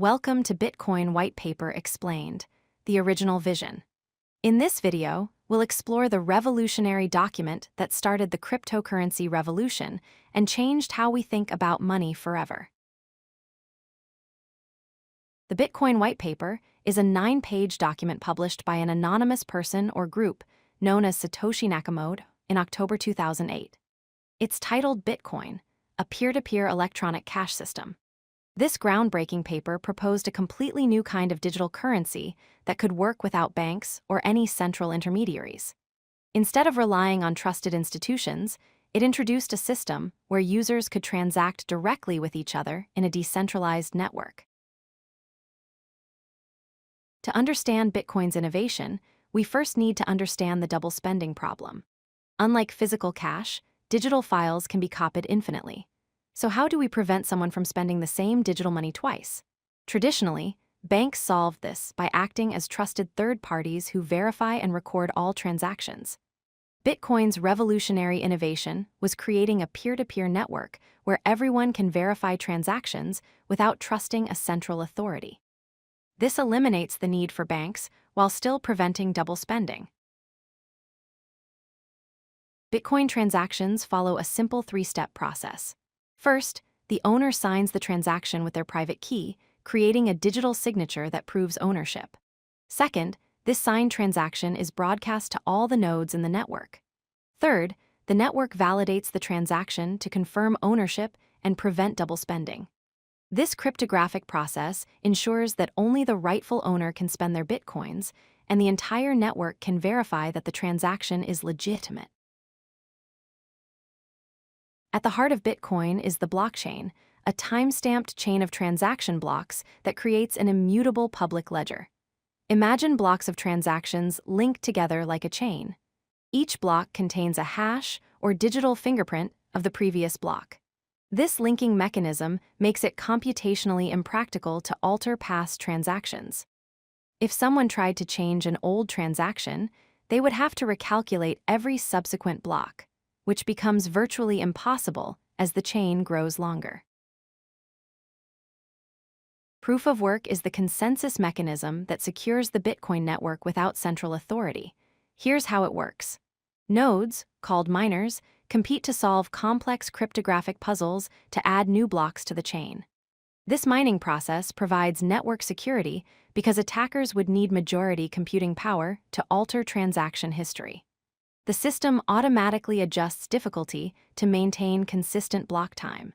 Welcome to Bitcoin White Paper Explained, the original vision. In this video, we'll explore the revolutionary document that started the cryptocurrency revolution and changed how we think about money forever. The Bitcoin White Paper is a 9-page document published by an anonymous person or group known as Satoshi Nakamoto in October 2008. It's titled Bitcoin, a peer-to-peer electronic cash system. This groundbreaking paper proposed a completely new kind of digital currency that could work without banks or any central intermediaries. Instead of relying on trusted institutions, it introduced a system where users could transact directly with each other in a decentralized network. To understand Bitcoin's innovation, we first need to understand the double spending problem. Unlike physical cash, digital files can be copied infinitely. So how do we prevent someone from spending the same digital money twice? Traditionally, banks solved this by acting as trusted third parties who verify and record all transactions. Bitcoin's revolutionary innovation was creating a peer-to-peer network where everyone can verify transactions without trusting a central authority. This eliminates the need for banks while still preventing double spending. Bitcoin transactions follow a simple 3-step process. First, the owner signs the transaction with their private key, creating a digital signature that proves ownership. Second, this signed transaction is broadcast to all the nodes in the network. Third, the network validates the transaction to confirm ownership and prevent double spending. This cryptographic process ensures that only the rightful owner can spend their bitcoins, and the entire network can verify that the transaction is legitimate. At the heart of Bitcoin is the blockchain, a time-stamped chain of transaction blocks that creates an immutable public ledger. Imagine blocks of transactions linked together like a chain. Each block contains a hash or digital fingerprint of the previous block. This linking mechanism makes it computationally impractical to alter past transactions. If someone tried to change an old transaction, they would have to recalculate every subsequent block, which becomes virtually impossible as the chain grows longer. Proof of work is the consensus mechanism that secures the Bitcoin network without central authority. Here's how it works. Nodes, called miners, compete to solve complex cryptographic puzzles to add new blocks to the chain. This mining process provides network security because attackers would need majority computing power to alter transaction history. The system automatically adjusts difficulty to maintain consistent block time.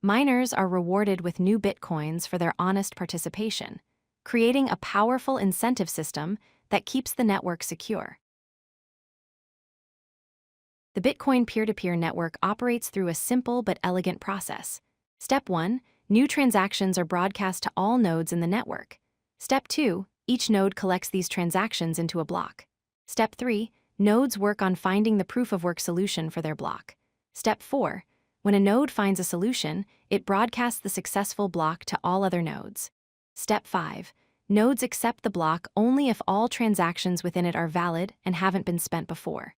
Miners are rewarded with new bitcoins for their honest participation, creating a powerful incentive system that keeps the network secure. The Bitcoin peer-to-peer network operates through a simple but elegant process. Step 1, new transactions are broadcast to all nodes in the network. Step 2, each node collects these transactions into a block. Step 3, nodes work on finding the proof-of-work solution for their block. Step 4, when a node finds a solution, it broadcasts the successful block to all other nodes. Step 5, nodes accept the block only if all transactions within it are valid and haven't been spent before.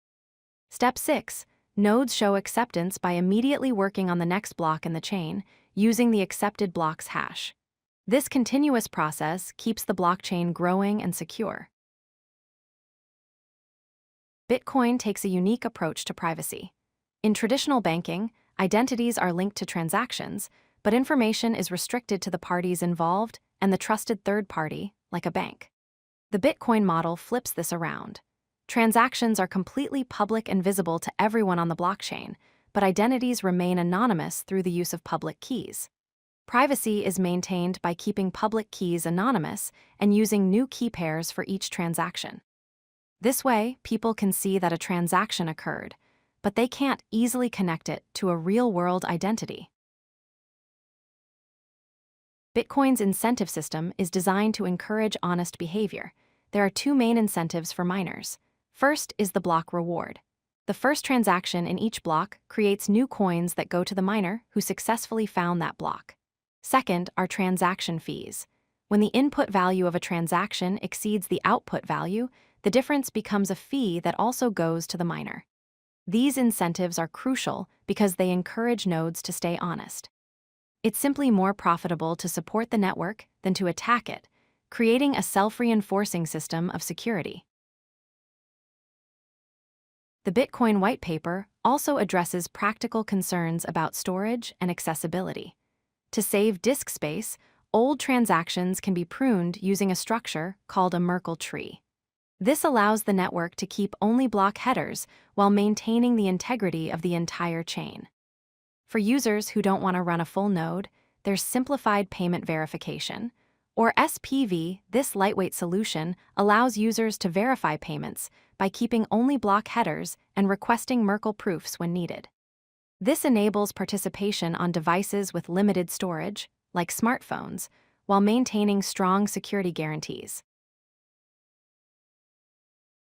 Step 6, nodes show acceptance by immediately working on the next block in the chain, using the accepted block's hash. This continuous process keeps the blockchain growing and secure. Bitcoin takes a unique approach to privacy. In traditional banking, identities are linked to transactions, but information is restricted to the parties involved and the trusted third party, like a bank. The Bitcoin model flips this around. Transactions are completely public and visible to everyone on the blockchain, but identities remain anonymous through the use of public keys. Privacy is maintained by keeping public keys anonymous and using new key pairs for each transaction. This way, people can see that a transaction occurred, but they can't easily connect it to a real-world identity. Bitcoin's incentive system is designed to encourage honest behavior. There are 2 main incentives for miners. First is the block reward. The first transaction in each block creates new coins that go to the miner who successfully found that block. Second are transaction fees. When the input value of a transaction exceeds the output value, the difference becomes a fee that also goes to the miner. These incentives are crucial because they encourage nodes to stay honest. It's simply more profitable to support the network than to attack it, creating a self-reinforcing system of security. The Bitcoin white paper also addresses practical concerns about storage and accessibility. To save disk space, old transactions can be pruned using a structure called a Merkle tree. This allows the network to keep only block headers while maintaining the integrity of the entire chain. For users who don't want to run a full node, there's Simplified Payment Verification, or SPV. This lightweight solution allows users to verify payments by keeping only block headers and requesting Merkle proofs when needed. This enables participation on devices with limited storage, like smartphones, while maintaining strong security guarantees.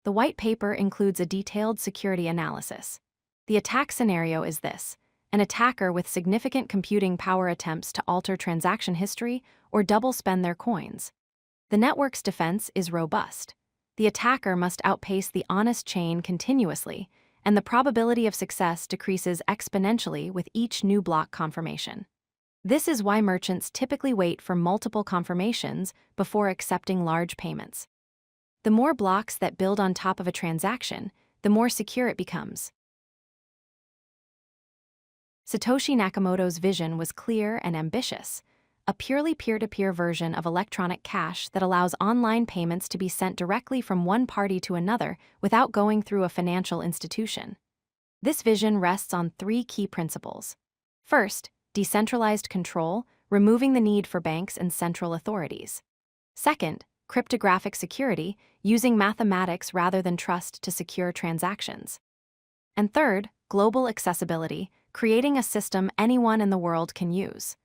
The white paper includes a detailed security analysis. The attack scenario is this: an attacker with significant computing power attempts to alter transaction history or double spend their coins. The network's defense is robust. The attacker must outpace the honest chain continuously, and the probability of success decreases exponentially with each new block confirmation. This is why merchants typically wait for multiple confirmations before accepting large payments. The more blocks that build on top of a transaction, the more secure it becomes. Satoshi Nakamoto's vision was clear and ambitious: a purely peer-to-peer version of electronic cash that allows online payments to be sent directly from one party to another without going through a financial institution. This vision rests on three key principles. First, decentralized control, removing the need for banks and central authorities. Second, cryptographic security, using mathematics rather than trust to secure transactions. And third, global accessibility, creating a system anyone in the world can use.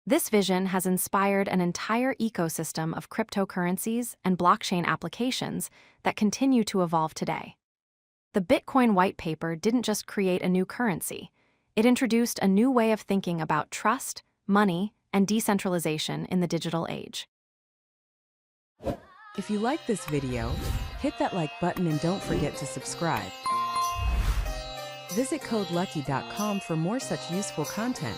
This vision has inspired an entire ecosystem of cryptocurrencies and blockchain applications that continue to evolve today. The Bitcoin white paper didn't just create a new currency, it introduced a new way of thinking about trust, money, and decentralization in the digital age. If you like this video, hit that like button and don't forget to subscribe. Visit codelucky.com for more such useful content.